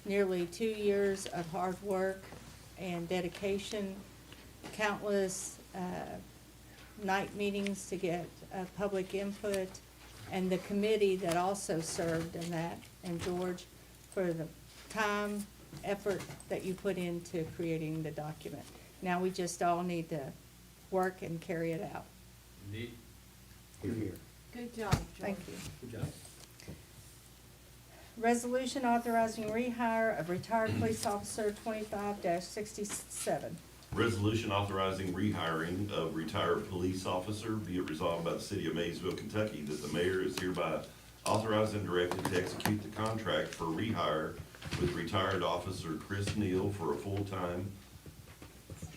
nearly 2 years of hard work and dedication, countless night meetings to get public input, and the committee that also served in that, and George, for the time, effort that you put into creating the document. Now we just all need to work and carry it out. Indeed. Here, here. Good job, George. Thank you. Good job. Resolution authorizing rehire of retired police officer 25-67. Resolution authorizing rehiring of retired police officer, be it resolved by the city of Maysville, Kentucky, that the mayor is hereby authorized and directed to execute the contract for rehire with retired officer Chris Neal for a full-time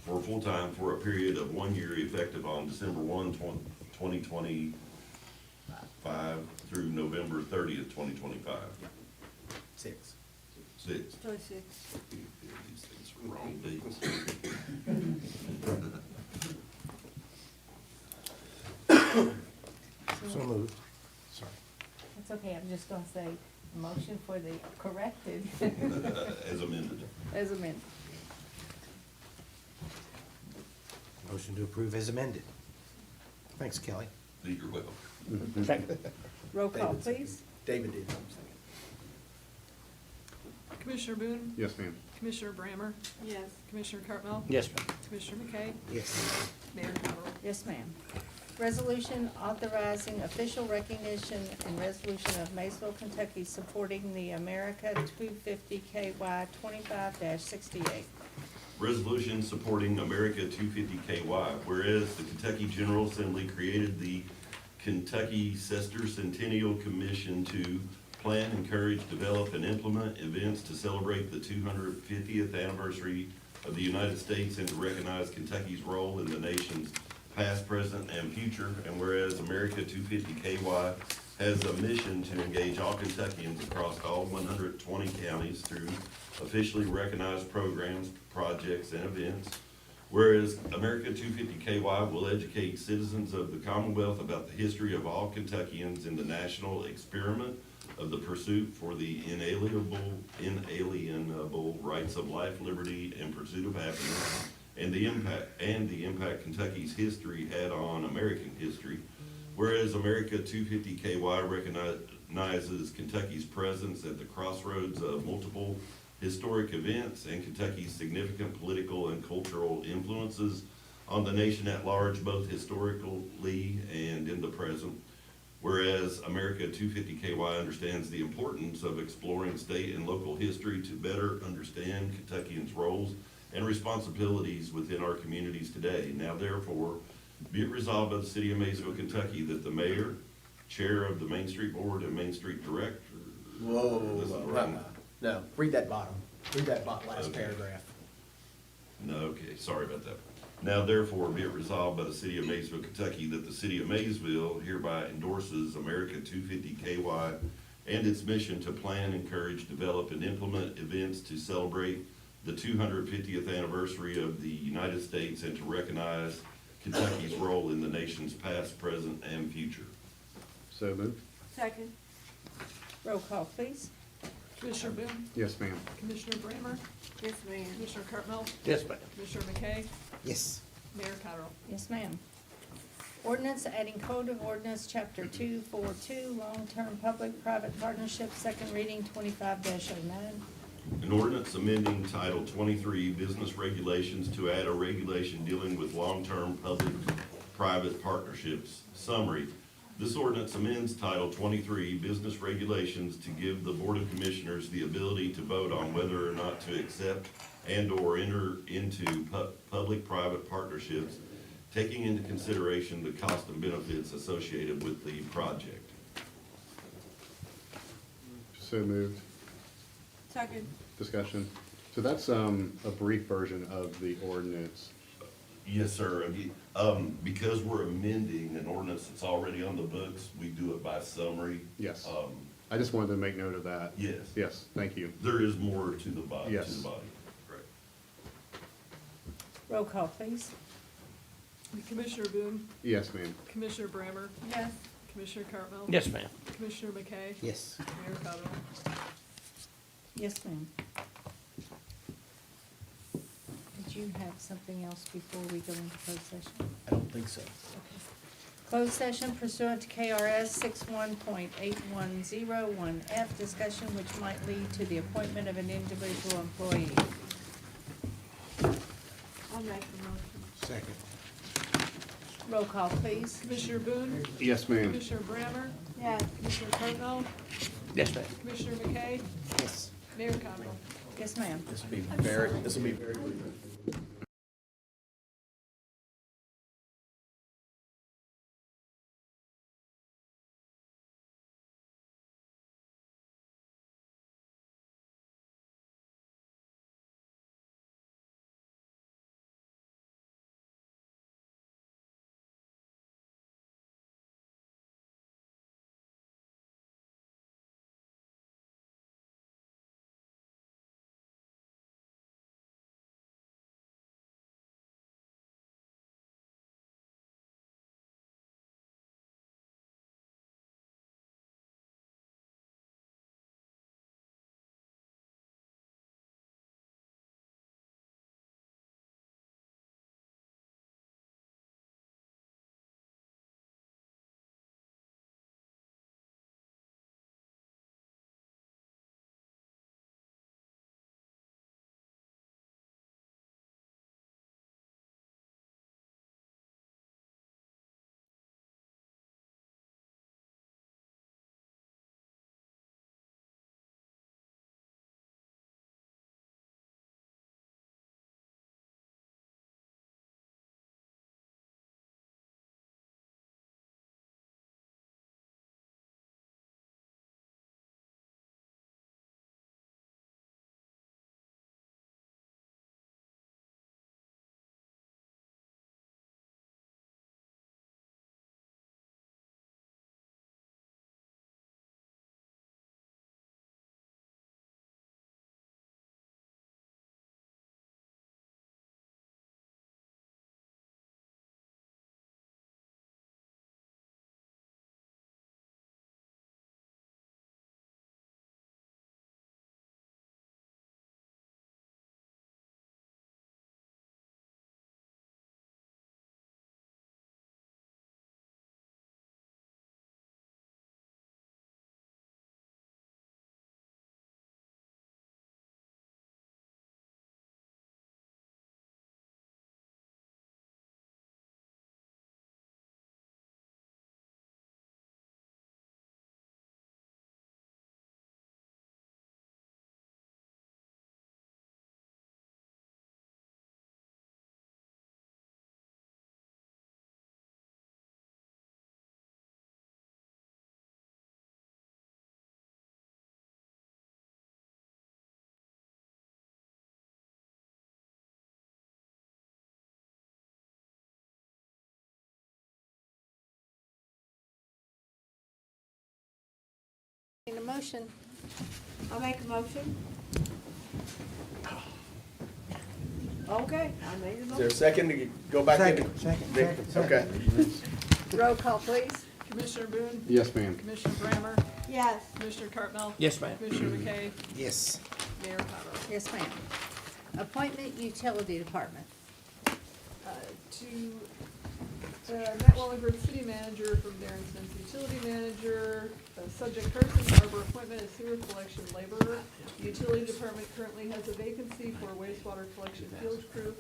for a period of 1 year effective on December 1, 2025 through November 30th, 2025. 6. 6. 26. These things are wrong dates. So moved. Sorry. It's okay, I'm just gonna say, motion for the corrected As amended. as amended. Motion to approve as amended. Thanks, Kelly. You're welcome. Second. Roll call, David seconded. please. David did, I'm saying. Commissioner Boone? Yes, ma'am. Commissioner Brammer? Yes. Commissioner Cartmel? Yes, ma'am. Commissioner McKay? Yes. Mayor Condrell? Yes, ma'am. Resolution authorizing official recognition and resolution of Maysville, Kentucky supporting the America 250 KY 25-68. Resolution supporting America 250 KY, whereas the Kentucky General Assembly created the Kentucky Sesquicentennial Commission to plan, encourage, develop, and implement events to celebrate the 250th anniversary of the United States and to recognize Kentucky's role in the nation's past, present, and future. And whereas America 250 KY has a mission to engage all Kentuckians across all 120 counties through officially recognized programs, projects, and events. Whereas America 250 KY will educate citizens of the Commonwealth about the history of all Kentuckians in the national experiment of the pursuit for the inalienable rights of life, liberty, and pursuit of happiness, and the impact Kentucky's history had on American history. Whereas America 250 KY recognizes Kentucky's presence at the crossroads of multiple historic events and Kentucky's significant political and cultural influences on the nation at large, both historically and in the present. Whereas America 250 KY understands the importance of exploring state and local history to better understand Kentuckians' roles and responsibilities within our communities today. Now therefore, be it resolved by the City of Maysville, Kentucky, that the mayor, chair of the Main Street Board, and Main Street director. This is wrong. No, read that bottom, last Okay. paragraph. No, okay, sorry about that. Now therefore be it resolved by the City of Maysville, Kentucky, that the City of Maysville hereby endorses America 250 KY and its mission to plan, encourage, develop, and implement events to celebrate the 250th anniversary of the United States and to recognize Kentucky's role in the nation's past, present, and future. So moved. Second. Roll call, please. Commissioner Boone? Yes, ma'am. Commissioner Brammer? Yes, ma'am. Commissioner Cartmel? Yes, ma'am. Commissioner McKay? Yes. Mayor Cottrell? Yes, ma'am. Ordinance adding Code of Ordinance, Chapter 242, Long-Term Public-Private Partnerships, second reading, 25-09. An ordinance amending Title 23 Business Regulations to add a regulation dealing with long-term public-private partnerships. Summary. This ordinance amends Title 23 Business Regulations to give the Board of Commissioners the ability to vote on whether or not to accept and/or enter into public-private partnerships, taking into consideration the cost and benefits associated with the project. So moved. Second. Discussion. So that's a brief version of the ordinance. Yes, sir. Because we're amending an ordinance that's already on the books, we do it by summary. Yes. Um, I just wanted to make note of that. Yes. Yes, thank you. There is more to the body, to Yes. the body. Right. Roll call, please. Commissioner Boone? Yes, ma'am. Commissioner Brammer? Yes. Commissioner Cartmel? Yes, ma'am. Commissioner McKay? Yes. Mayor Cottrell? Yes, ma'am. Did you have something else before we go into closed session? I don't think so. Closed session pursuant to KRS 61.8101F, discussion which might lead to the appointment of an individual employee. I'll make the motion. Second. Roll call, please. Commissioner Boone? Yes, ma'am. Commissioner Brammer? Yes. Commissioner Cartmel? Yes, ma'am. Commissioner McKay? Yes. Mayor Cottrell? Yes, ma'am. This will be very brief. Need a motion? I'll make a motion. Okay, I made a Is there a motion. second to go back into? Okay. Roll call, please. Commissioner Boone? Yes, ma'am. Commissioner Brammer? Yes. Commissioner Cartmel? Yes, ma'am. Commissioner McKay? Yes. Mayor Cottrell? Yes, ma'am. Appointment Utility Department. To Matt Wallingford, city manager, from Darren Smith, utility manager. Subject person, Barbara, appointment as sewer collection laborer. The utility department currently has a vacancy for a wastewater collection field crew.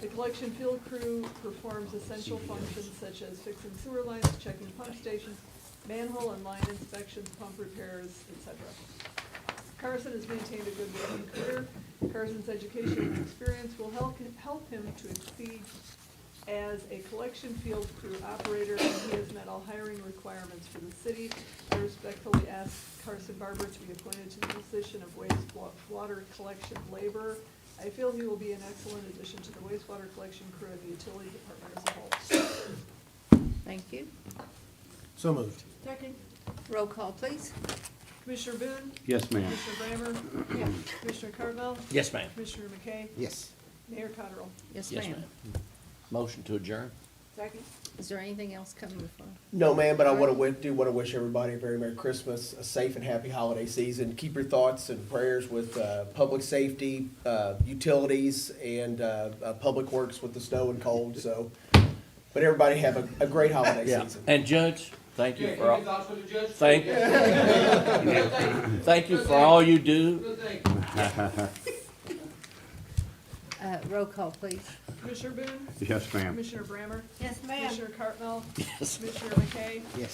The collection field crew performs essential functions such as fixing sewer lines, checking pump stations, manhole and line inspections, pump repairs, etc. Carson has maintained a good working career. Carson's education and experience will help him to exceed as a collection field crew operator, and he has met all hiring requirements for the city. I respectfully ask Carson Barber to be appointed to the position of wastewater collection laborer. I feel he will be an excellent addition to the wastewater collection crew and the utility department as a whole. Thank you. So moved. Second. Roll call, please. Commissioner Boone? Yes, ma'am. Commissioner Brammer? Yes. Commissioner Cartmel? Yes, ma'am. Commissioner McKay? Yes. Mayor Cottrell? Yes, Yes, ma'am. ma'am. Motion to adjourn? Second. Is there anything else coming before? No, ma'am, but I want to wish everybody a very Merry Christmas, a safe and happy holiday season. Keep your thoughts and prayers with public safety, utilities, and public works with the snow and cold. So, but everybody have a great holiday season. And Judge, thank you for all, thank you for all you do. Roll call, please. Commissioner Boone? Yes, ma'am. Commissioner Brammer? Yes, ma'am. Commissioner Cartmel? Yes. Commissioner McKay? Yes.